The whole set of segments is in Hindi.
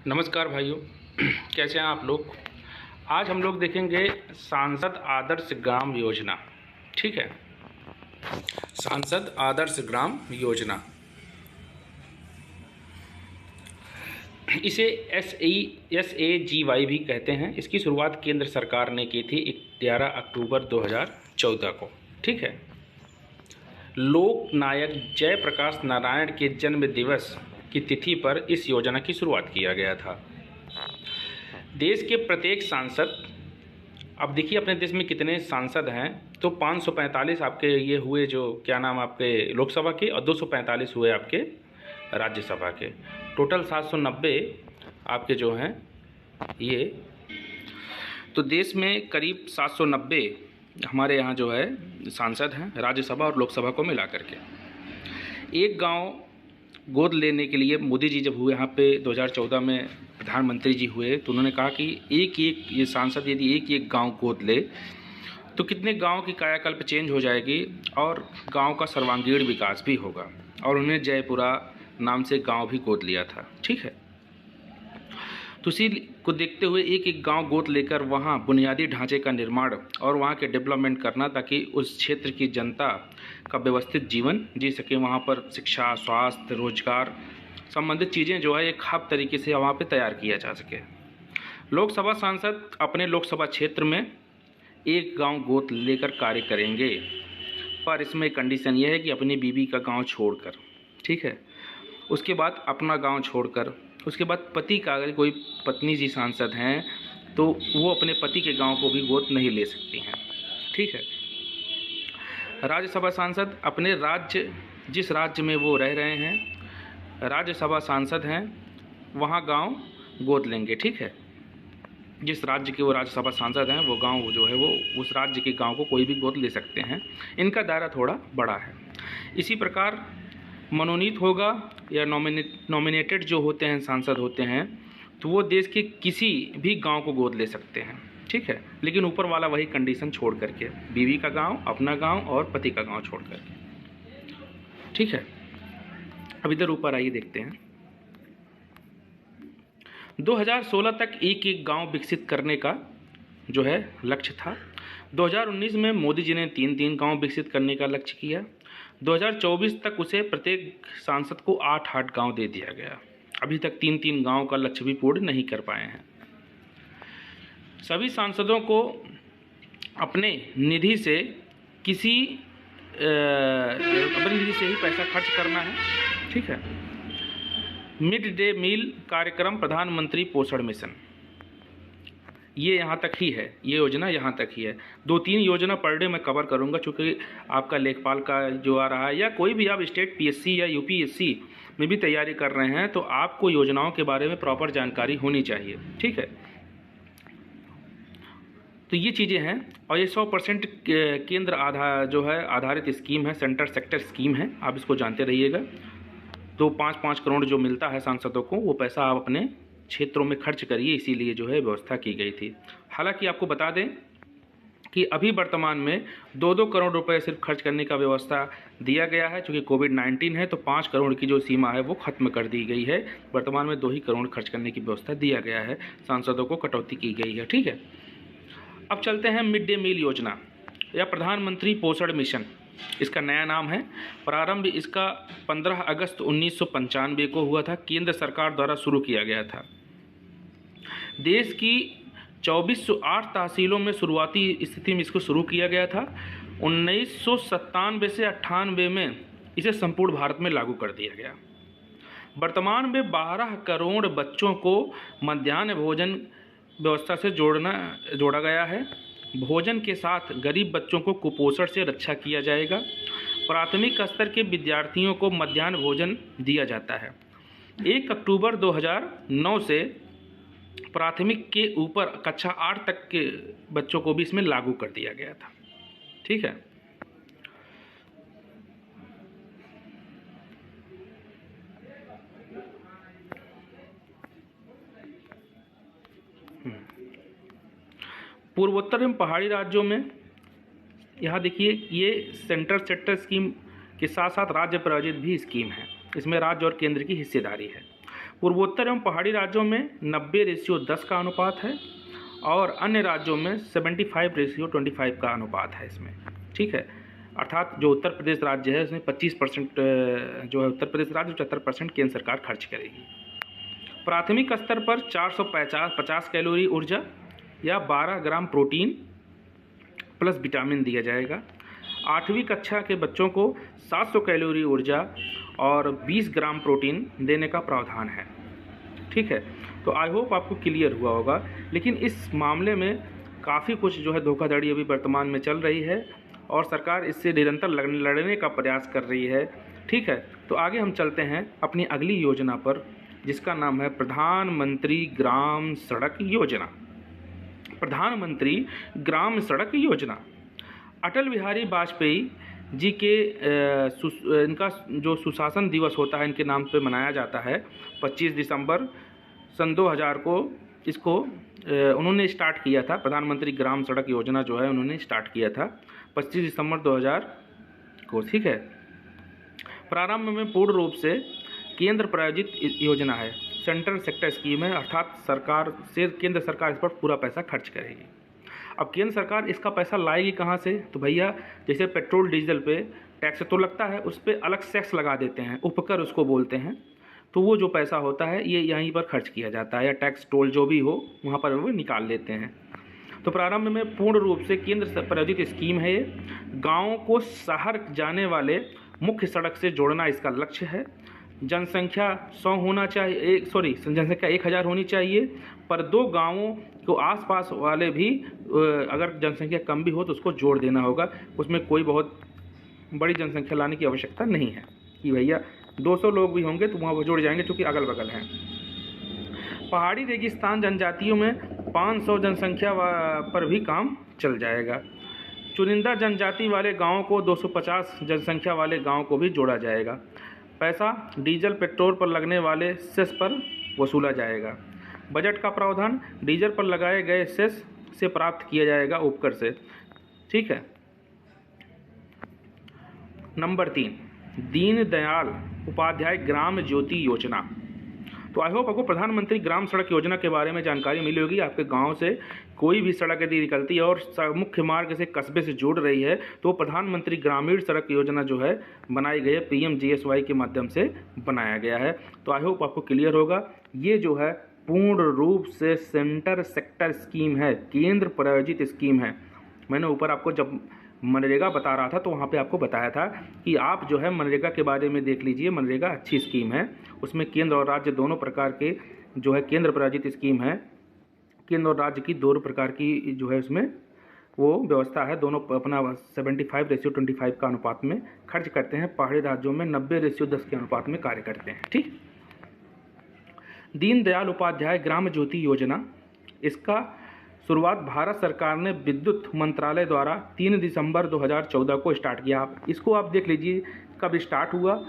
नमस्कार भाइयों। कैसे हैं आप लोग। आज हम लोग देखेंगे सांसद आदर्श ग्राम योजना। ठीक है, सांसद आदर्श ग्राम योजना, इसे SAGY भी कहते हैं। इसकी शुरुआत केंद्र सरकार ने की थी 11 अक्टूबर 2014 को। ठीक है, लोक नायक जयप्रकाश नारायण के जन्म दिवस की तिथि पर इस योजना की शुरुआत किया गया था। देश के प्रत्येक सांसद, अब देखिए अपने देश में कितने सांसद हैं, तो 545 आपके ये हुए, जो क्या नाम आपके लोकसभा के, और 245 हुए आपके राज्यसभा के। टोटल 790 आपके जो हैं ये, तो देश में करीब 790 हमारे यहाँ जो है सांसद हैं, राज्यसभा और लोकसभा को मिला करके। एक गांव गोद लेने के लिए मोदी जी जब हुए यहाँ पे 2014 में प्रधानमंत्री जी हुए, तो उन्होंने कहा कि एक एक ये सांसद यदि एक एक गांव गोद ले तो कितने गांव की कायाकल्प चेंज हो जाएगी और गांव का सर्वांगीण विकास भी होगा। और उन्हें जयपुरा नाम से गांव भी गोद लिया था। ठीक है, तो इसी को देखते हुए एक एक गांव गोद लेकर वहां बुनियादी ढांचे का निर्माण और वहां के डेवलपमेंट करना, ताकि उस क्षेत्र की जनता का व्यवस्थित जीवन जी सके। वहां पर शिक्षा, स्वास्थ्य, रोजगार संबंधित चीज़ें जो है एक हब तरीके से वहाँ पे तैयार किया जा सके। लोकसभा सांसद अपने लोकसभा क्षेत्र में एक गांव गोद लेकर कार्य करेंगे, पर इसमें कंडीशन यह है कि अपनी बीवी का गांव छोड़कर। ठीक है, उसके बाद अपना गांव छोड़कर, उसके बाद पति का, अगर कोई पत्नी जी सांसद हैं तो वो अपने पति के गांव को भी गोद नहीं ले सकती हैं। ठीक है, राज्यसभा सांसद अपने राज्य, जिस राज्य में वो रह रहे हैं, राज्यसभा सांसद हैं, वहाँ गांव गोद लेंगे। ठीक है, जिस राज्य के वो राज्यसभा सांसद हैं वो गांव जो है वो उस राज्य के गांव को कोई भी गोद ले सकते हैं। इनका दायरा थोड़ा बड़ा है। इसी प्रकार मनोनीत होगा या नॉमिनेटेड जो होते हैं सांसद होते हैं, तो वो देश के किसी भी गांव को गोद ले सकते हैं। ठीक है, लेकिन ऊपर वाला वही कंडीशन छोड़ करके, बीवी का गांव, अपना गांव और पति का गांव छोड़ करके। ठीक है, अब इधर ऊपर आइए देखते हैं। 2016 तक एक एक गांव विकसित करने का जो है लक्ष्य था। 2019 में मोदी जी ने 3-3 गांव विकसित करने का लक्ष्य किया। 2024 तक उसे प्रत्येक सांसद को 8-8 गांव दे दिया गया। अभी तक 3-3 गांव का लक्ष्य भी पूर्ण नहीं कर पाए हैं। सभी सांसदों को अपने निधि से अपनी निधि से ही पैसा खर्च करना है। ठीक है, मिड डे मील कार्यक्रम, प्रधानमंत्री पोषण मिशन, ये यहाँ तक ही है, ये योजना यहाँ तक ही है। 2-3 योजना पर डे मैं कवर करूँगा, चूँकि आपका लेखपाल का जो आ रहा है, या कोई भी आप स्टेट PSC या UPSC में भी तैयारी कर रहे हैं, तो आपको योजनाओं के बारे में प्रॉपर जानकारी होनी चाहिए। ठीक है, तो ये चीज़ें हैं। और ये 100% केंद्र आधारित स्कीम है, सेंटर सेक्टर स्कीम है, आप इसको जानते रहिएगा। तो 5-5 करोड़ जो मिलता है सांसदों को, वो पैसा आप अपने क्षेत्रों में खर्च करिए, इसीलिए जो है व्यवस्था की गई थी। हालांकि आपको बता दें कि अभी वर्तमान में 2-2 करोड़ रुपए सिर्फ खर्च करने का व्यवस्था दिया गया है। चूँकि कोविड-19 है, तो 5 करोड़ की जो सीमा है वो खत्म कर दी गई है। वर्तमान में 2 ही करोड़ खर्च करने की व्यवस्था दिया गया है, सांसदों को कटौती की गई है। ठीक है, अब चलते हैं मिड डे मील योजना या प्रधानमंत्री पोषण मिशन, इसका नया नाम है। प्रारंभ इसका 15 अगस्त 1995 को हुआ था, केंद्र सरकार द्वारा शुरू किया गया था। देश की 2408 तहसीलों में शुरुआती स्थिति में इसको शुरू किया गया था। 1997 से 98 में इसे संपूर्ण भारत में लागू कर दिया गया। वर्तमान में 12 करोड़ बच्चों को मध्याह्न भोजन व्यवस्था से जोड़ा गया है। भोजन के साथ गरीब बच्चों को कुपोषण से रक्षा किया जाएगा। प्राथमिक स्तर के विद्यार्थियों को मध्याह्न भोजन दिया जाता है। 1 अक्टूबर 2009 से प्राथमिक के ऊपर कक्षा 8 तक के बच्चों को भी इसमें लागू कर दिया गया था। ठीक है, पूर्वोत्तर एवं पहाड़ी राज्यों में, यहाँ देखिए, ये सेंटर सेक्टर स्कीम के साथ साथ राज्य प्रायोजित भी स्कीम है। इसमें राज्य और केंद्र की हिस्सेदारी है। पूर्वोत्तर एवं पहाड़ी राज्यों में 90:10 का अनुपात है और अन्य राज्यों में 75:25 का अनुपात है इसमें, ठीक है। अर्थात जो उत्तर प्रदेश राज्य है उसमें 25% जो है उत्तर प्रदेश राज्य, 75% केंद्र सरकार खर्च करेगी। प्राथमिक स्तर पर 450 कैलोरी ऊर्जा या 12 ग्राम प्रोटीन प्लस विटामिन दिया जाएगा। 8वीं कक्षा के बच्चों को 700 कैलोरी ऊर्जा और 20 ग्राम प्रोटीन देने का प्रावधान है, ठीक है। तो आई होप आपको क्लियर हुआ होगा, लेकिन इस मामले में काफ़ी कुछ जो है धोखाधड़ी अभी वर्तमान में चल रही है और सरकार इससे निरंतर लड़ने का प्रयास कर रही है, ठीक है। तो आगे हम चलते हैं अपनी अगली योजना पर, जिसका नाम है प्रधानमंत्री ग्राम सड़क योजना। प्रधानमंत्री ग्राम सड़क योजना अटल बिहारी वाजपेयी जी के इनका जो सुशासन दिवस होता है इनके नाम पे मनाया जाता है। 25 दिसंबर सन 2000 को इसको उन्होंने स्टार्ट किया था। प्रधानमंत्री ग्राम सड़क योजना जो है उन्होंने स्टार्ट किया था 25 दिसंबर 2000 को, ठीक है। प्रारंभ में पूर्ण रूप से केंद्र प्रायोजित योजना है, सेंट्रल सेक्टर स्कीम है, अर्थात केंद्र सरकार इस पर पूरा पैसा खर्च करेगी। अब केंद्र सरकार इसका पैसा लाएगी कहाँ से? तो भैया जैसे पेट्रोल डीजल पे टैक्स तो लगता है, उस पर अलग सेस लगा देते हैं, उपकर उसको बोलते हैं। तो वो जो पैसा होता है ये यहीं पर खर्च किया जाता है, या टैक्स टोल जो भी हो वहाँ पर वो निकाल लेते हैं। तो प्रारंभ में पूर्ण रूप से केंद्र प्रायोजित स्कीम है ये। गाँव को शहर जाने वाले मुख्य सड़क से जोड़ना इसका लक्ष्य है। जनसंख्या 100 होना चाहिए, जनसंख्या 1000 होनी चाहिए, पर 2 गांवों को आसपास वाले भी अगर जनसंख्या कम भी हो तो उसको जोड़ देना होगा। उसमें कोई बहुत बड़ी जनसंख्या लाने की आवश्यकता नहीं है कि भैया 200 लोग भी होंगे तो वहाँ जोड़ जाएंगे, चूँकि अगल बगल हैं। पहाड़ी रेगिस्तान जनजातियों में 500 जनसंख्या पर भी काम चल जाएगा। चुनिंदा जनजाति वाले गाँव को 250 जनसंख्या वाले गाँव को भी जोड़ा जाएगा। पैसा डीजल पेट्रोल पर लगने वाले सेस पर वसूला जाएगा। बजट का प्रावधान डीजल पर लगाए गए सेस से प्राप्त किया जाएगा, उपकर से, ठीक है। नंबर 3, दीनदयाल उपाध्याय ग्राम ज्योति योजना। तो आई होप आपको प्रधानमंत्री ग्राम सड़क योजना के बारे में जानकारी मिली होगी। आपके गांव से कोई भी सड़क यदि निकलती है और मुख्य मार्ग से कस्बे से जोड़ रही है तो प्रधानमंत्री ग्रामीण सड़क योजना जो है बनाई गई है, PMGSY के माध्यम से बनाया गया है। तो आई होप आपको क्लियर होगा। ये जो है पूर्ण रूप से सेंटर सेक्टर स्कीम है, केंद्र प्रायोजित स्कीम है। मैंने ऊपर आपको जब मनरेगा बता रहा था तो वहाँ पे आपको बताया था कि आप जो है मनरेगा के बारे में देख लीजिए। मनरेगा अच्छी स्कीम है, उसमें केंद्र और राज्य दोनों प्रकार के जो है केंद्र प्रायोजित स्कीम है। केंद्र और राज्य की दोनों प्रकार की जो है उसमें वो व्यवस्था है, दोनों अपना 75:25 का अनुपात में खर्च करते हैं। पहाड़ी राज्यों में 90:10 के अनुपात में कार्य करते हैं, ठीक। दीनदयाल उपाध्याय ग्राम ज्योति योजना, इसका शुरुआत भारत सरकार ने विद्युत मंत्रालय द्वारा 3 दिसंबर 2014 को स्टार्ट किया। इसको आप देख लीजिए कब स्टार्ट हुआ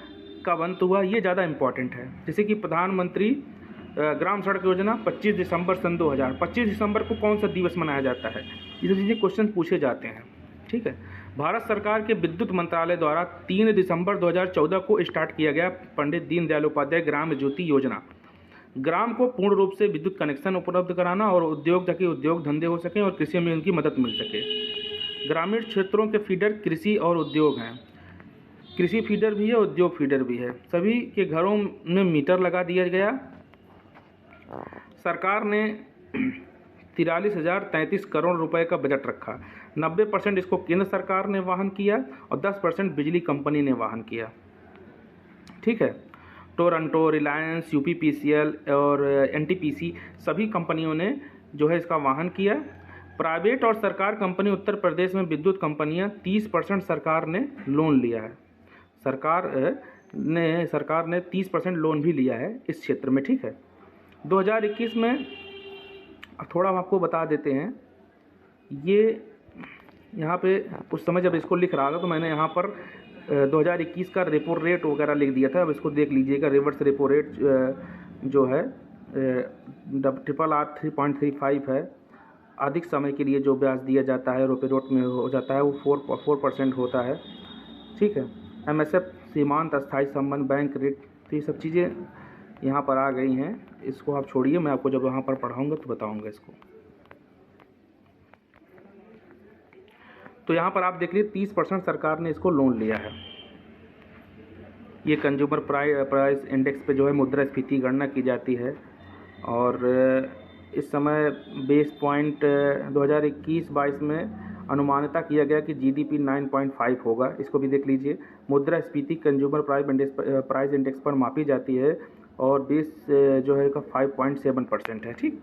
कब अंत हुआ, ये ज़्यादा इम्पॉर्टेंट है। जैसे कि प्रधानमंत्री ग्राम सड़क योजना 25 दिसंबर सन 2000, 25 दिसंबर को कौन सा दिवस मनाया जाता है, ये चीज़ें क्वेश्चन पूछे जाते हैं, ठीक है। भारत सरकार के विद्युत मंत्रालय द्वारा 3 दिसंबर 2014 को स्टार्ट किया गया पंडित दीनदयाल उपाध्याय ग्राम ज्योति योजना। ग्राम को पूर्ण रूप से विद्युत कनेक्शन उपलब्ध कराना और उद्योग ताकि उद्योग धंधे हो सकें और कृषि में उनकी मदद मिल सके। ग्रामीण क्षेत्रों के फीडर कृषि और उद्योग हैं, कृषि फीडर भी है, उद्योग फीडर भी है। सभी के घरों में मीटर लगा दिया गया। सरकार ने 43,033 करोड़ रुपए का बजट रखा। 90% इसको केंद्र सरकार ने वाहन किया और 10% बिजली कंपनी ने वाहन किया, ठीक है। टोरंटो, रिलायंस, UPPCL और NTPC सभी कंपनियों ने जो है इसका वाहन किया। प्राइवेट और सरकार कंपनी उत्तर प्रदेश में विद्युत कंपनियां 30% सरकार ने लोन लिया है। सरकार ने 30% लोन भी लिया है इस क्षेत्र में, ठीक है। 2021 में थोड़ा हम आपको बता देते हैं, ये यहाँ पे उस समय जब इसको लिख रहा था तो मैंने यहाँ पर 2021 का रेपो रेट वगैरह लिख दिया था। अब इसको देख लीजिएगा। रिवर्स रेपो रेट जो है RRR 3.35 है। अधिक समय के लिए जो ब्याज दिया जाता है रेपो रेट में हो जाता है वो 4% होता है, ठीक है। MSF सीमांत अस्थायी संबंध बैंक रेट, तो ये सब चीज़ें यहाँ पर आ गई हैं, इसको आप छोड़िए, मैं आपको जब वहाँ पर पढ़ाऊँगा तो बताऊँगा इसको। तो यहाँ पर आप देख लीजिए 30% सरकार ने इसको लोन लिया है। ये कंज्यूमर प्राइस इंडेक्स पे जो है मुद्रास्फीति गणना की जाती है, और इस समय बेस पॉइंट 2021-22 में अनुमानिता किया गया कि जीडीपी 9.5 होगा। इसको भी देख लीजिए। मुद्रास्फीति कंज्यूमर प्राइस इंडेक्स पर मापी जाती है और बेस जो है का 5.7% है। ठीक,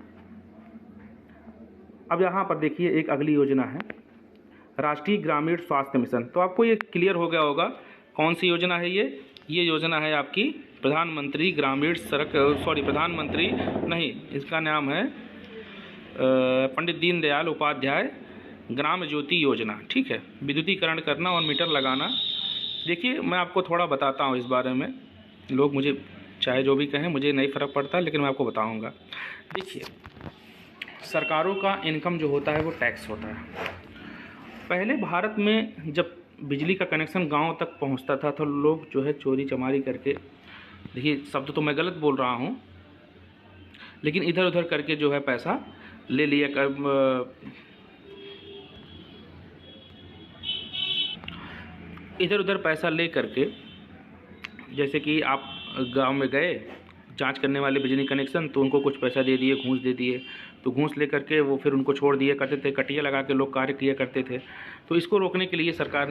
अब यहाँ पर देखिए एक अगली योजना है राष्ट्रीय ग्रामीण स्वास्थ्य मिशन। तो आपको ये क्लियर हो गया होगा कौन सी योजना है ये योजना है आपकी प्रधानमंत्री इसका नाम है पंडित दीनदयाल उपाध्याय ग्राम ज्योति योजना। ठीक है, विद्युतीकरण करना और मीटर लगाना। देखिए मैं आपको थोड़ा बताता हूँ इस बारे में, लोग मुझे चाहे जो भी कहें, मुझे नहीं फ़र्क पड़ता, लेकिन मैं आपको बताऊँगा। देखिए सरकारों का इनकम जो होता है वो टैक्स होता है। पहले भारत में जब बिजली का कनेक्शन गांव तक पहुंचता था तो लोग जो है चोरी चमारी करके, देखिए शब्द तो मैं गलत बोल रहा हूं, लेकिन इधर उधर करके जो है पैसा ले लिया इधर उधर पैसा ले करके, जैसे कि आप गांव में गए जांच करने वाले बिजली कनेक्शन, तो उनको कुछ पैसा दे दिए, घूस दे दिए, तो घूस ले करके वो फिर उनको छोड़ दिया करते थे, कटिया लगा के लोग कार्य किया करते थे। तो इसको रोकने के लिए सरकार